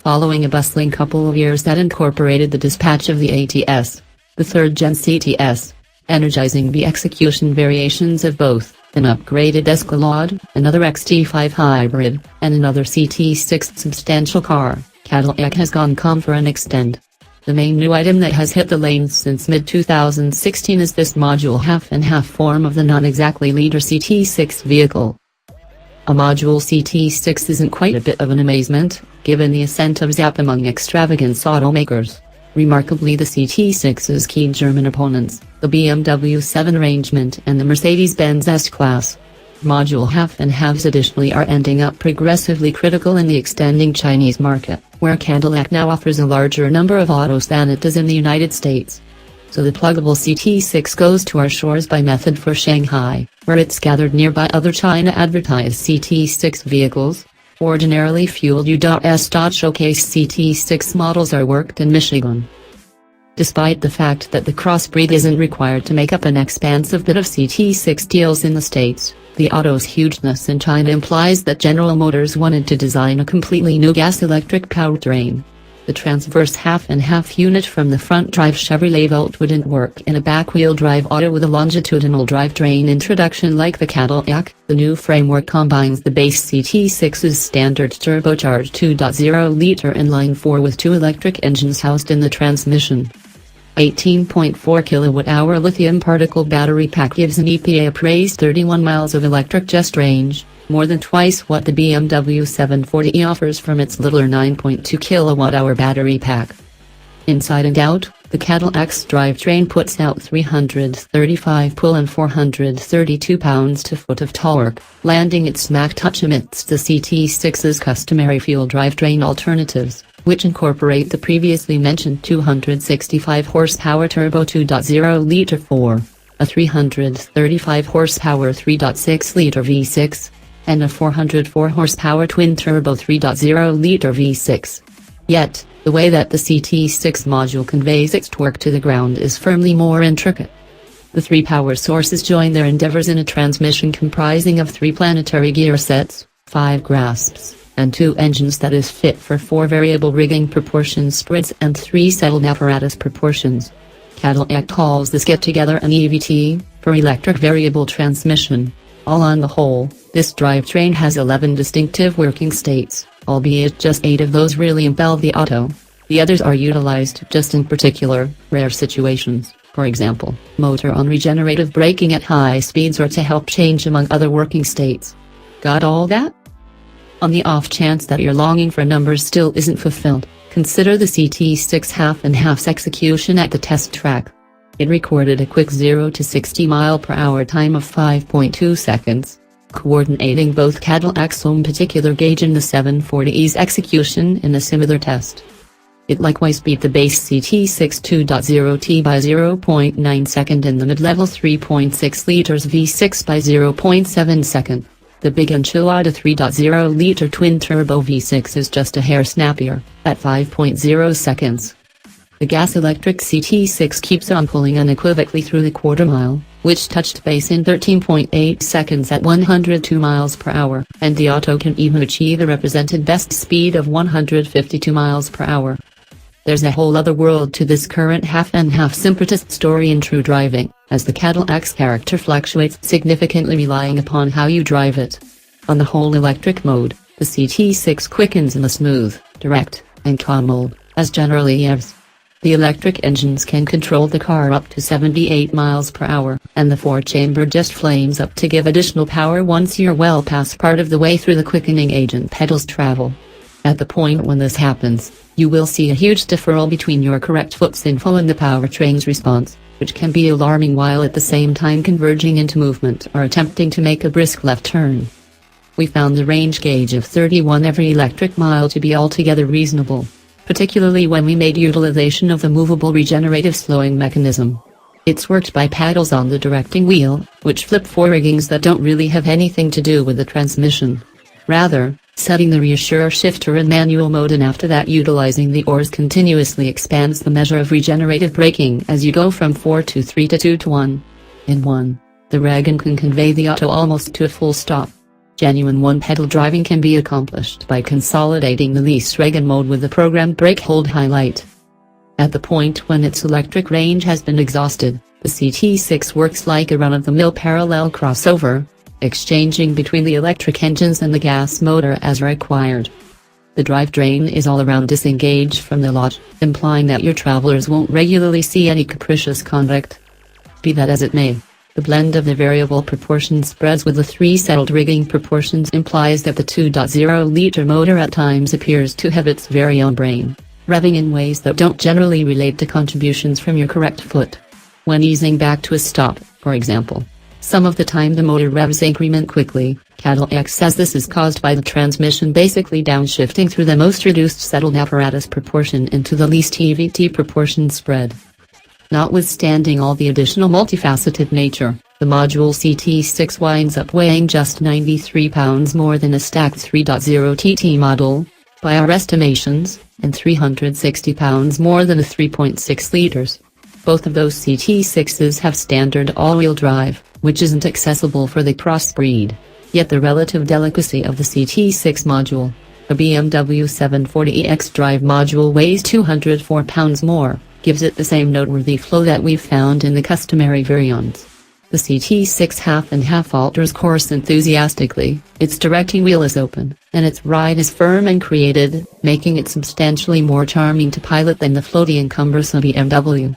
following a bustling couple of years that incorporated the dispatch of the ATS, the third-gen CTS, energizing the execution variations of both, an upgraded Escalade, another XT5 hybrid, and another CT6 substantial car, Cadillac has gone for an extend. The main new item that has hit the lanes since mid-2016 is this module half-and-half form of the non-exactly leader CT6 vehicle. A module CT6 isn't quite a bit of an amazement, given the ascent of ZAP among extravagance automakers. Remarkably, the CT6's key German opponents, the BMW 7 Rangement and the Mercedes-Benz S-Class module half-and-halves additionally are ending up progressively critical in the extending Chinese market, where Cadillac now offers a larger number of autos than it does in the United States. So the pluggable CT6 goes to our shores by method for Shanghai, where it's gathered nearby other China-advertised CT6 vehicles. Ordinarily fueled U.S. showcase CT6 models are worked in Michigan. Despite the fact that the crossbreed isn't required to make up an expansive bit of CT6 deals in the States, the auto's hugeness in China implies that General Motors wanted to design a completely new gas-electric powertrain. The transverse half-and-half unit from the front-drive Chevrolet Volt wouldn't work in a back-wheel drive auto with a longitudinal drivetrain introduction like the Cadillac. The new framework combines the base CT6's standard turbocharged 2.0-liter inline-4 with two electric engines housed in the transmission. 18.4 kWh lithium particle battery pack gives an EPA-appraised 31 miles of electric just range, more than twice what the BMW 740e offers from its littler 9.2 kWh battery pack. Inside and out, the Cadillac's drivetrain puts out 335 pull and 432 pounds-to-foot of torque, landing it smack touch amidst the CT6's customary fuel drivetrain alternatives, which incorporate the previously mentioned 265 horsepower turbo 2.0-liter 4, a 335 horsepower 3.6-liter V6, and a 404 horsepower twin-turbo 3.0-liter V6. Yet, the way that the CT6 module conveys its torque to the ground is firmly more intricate. The three power sources join their endeavors in a transmission comprising of 3 planetary gear sets, 5 grasps, and 2 engines that is fit for 4 variable rigging proportion spreads and 3 settled apparatus proportions. Cadillac calls this get-together an EVT, for electric variable transmission. All on the whole, this drivetrain has 11 distinctive working states, albeit just 8 of those really embellish the auto. The others are utilized just in particular, rare situations, for example, motor on regenerative braking at high speeds or to help change among other working states. Got all that? On the off chance that your longing for numbers still isn't fulfilled, consider the CT6 half-and-half's execution at the test track. It recorded a quick 0 to 60 mph time of 5.2 seconds, coordinating both Cadillac's own particular gauge and the 740e's execution in a similar test. It likewise beat the base CT6 2.0T by 0.9 second and the mid-level 3.6 liters V6 by 0.7 second. The big enchilada 3.0-liter twin-turbo V6 is just a hair snappier, at 5.0 seconds. The gas-electric CT6 keeps on pulling unequivocally through the quarter-mile, which touched base in 13.8 seconds at 102 miles per hour, and the auto can even achieve a represented best speed of 152 miles per hour. There's a whole other world to this current half-and-half separatist story in true driving, as the Cadillac's character fluctuates significantly relying upon how you drive it. On the whole electric mode, the CT6 quickens in a smooth, direct, and calm mode, as generally EVs. The electric engines can control the car up to 78 miles per hour, and the 4-chamber just flames up to give additional power once you're well past part of the way through the quickening agent pedals travel. At the point when this happens, you will see a huge differential between your correct foot's info and the powertrain's response, which can be alarming while at the same time converging into movement or attempting to make a brisk left turn. We found the range gauge of 31 every electric mile to be altogether reasonable, particularly when we made utilization of the movable regenerative slowing mechanism. It's worked by paddles on the directing wheel, which flip 4 riggings that don't really have anything to do with the transmission. Rather, setting the reassure shifter in manual mode and after that utilizing the oars continuously expands the measure of regenerative braking as you go from 4 to 3 to 2 to 1. In 1, the wagon can convey the auto almost to a full stop. Genuine one-pedal driving can be accomplished by consolidating the least regen mode with the programmed brake hold highlight. At the point when its electric range has been exhausted, the CT6 works like a run-of-the-mill parallel crossover, exchanging between the electric engines and the gas motor as required. The drivetrain is all around disengaged from the lot, implying that your travelers won't regularly see any capricious conduct. Be that as it may, the blend of the variable proportion spreads with the three settled rigging proportions implies that the 2.0-liter motor at times appears to have its very own brain, revving in ways that don't generally relate to contributions from your correct foot. When easing back to a stop, for example, some of the time the motor revs increment quickly. Cadillac says this is caused by the transmission basically downshifting through the most reduced settled apparatus proportion into the least EVT proportion spread. Notwithstanding all the additional multifaceted nature, the module CT6 winds up weighing just 93 pounds more than a stacked 3.0 TT model, by our estimations, and 360 pounds more than a 3.6 liters. Both of those CT6s have standard all-wheel drive, which isn't accessible for the crossbreed. Yet the relative delicacy of the CT6 module, a BMW 740eX drive module weighs 204 pounds more, gives it the same noteworthy flow that we've found in the customary variants. The CT6 half-and-half alters course enthusiastically, its directing wheel is open, and its ride is firm and created, making it substantially more charming to pilot than the floaty and cumbersome BMW.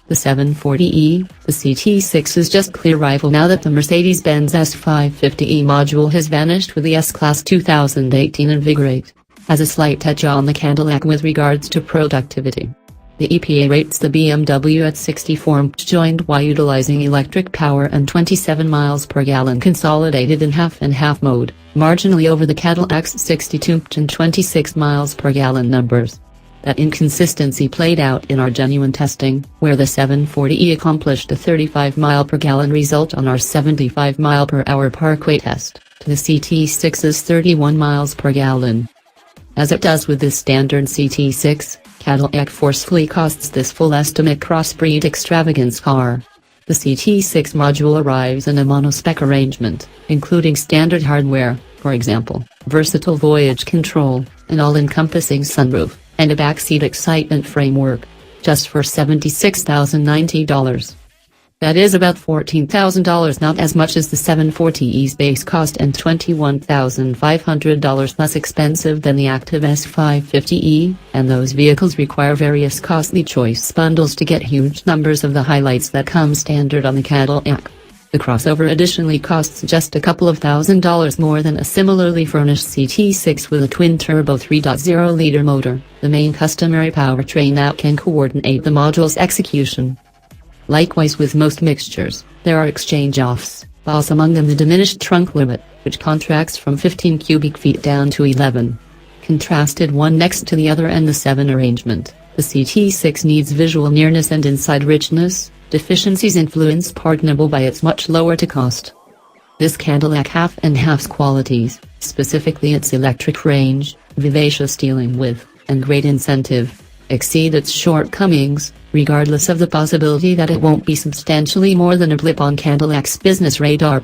The 740e, the CT6's just clear rival now that the Mercedes-Benz S550e module has vanished with the S-Class 2018 Invigorate, has a slight edge on the Cadillac with regards to productivity. The EPA rates the BMW at 64 mph while utilizing electric power and 27 miles per gallon consolidated in half-and-half mode, marginally over the Cadillac's 62 mph and 26 miles per gallon numbers. That inconsistency played out in our genuine testing, where the 740e accomplished a 35 mile per gallon result on our 75 mile per hour parkway test, to the CT6's 31 miles per gallon. As it does with this standard CT6, Cadillac forcefully costs this full estimate crossbreed extravagance car. The CT6 module arrives in a monospec arrangement, including standard hardware, for example, versatile voyage control, an all-encompassing sunroof, and a backseat excitement framework, just for $76,090. That is about $14,000, not as much as the 740e's base cost and $21,500 less expensive than the active S550e, and those vehicles require various costly choice bundles to get huge numbers of the highlights that come standard on the Cadillac. The crossover additionally costs just a couple of $1,000s more than a similarly furnished CT6 with a twin-turbo 3.0-liter motor, the main customary powertrain that can coordinate the module's execution. Likewise with most mixtures, there are exchange-offs, whilst among them the diminished trunk limit, which contracts from 15 cubic feet down to 11. Contrasted one next to the other and the 7 arrangement, the CT6 needs visual nearness and inside richness, deficiencies influenced pardonable by its much lower to cost. This Cadillac half-and-half's qualities, specifically its electric range, vivacious dealing with, and great incentive, exceed its shortcomings, regardless of the possibility that it won't be substantially more than a blip on Cadillac's business radar.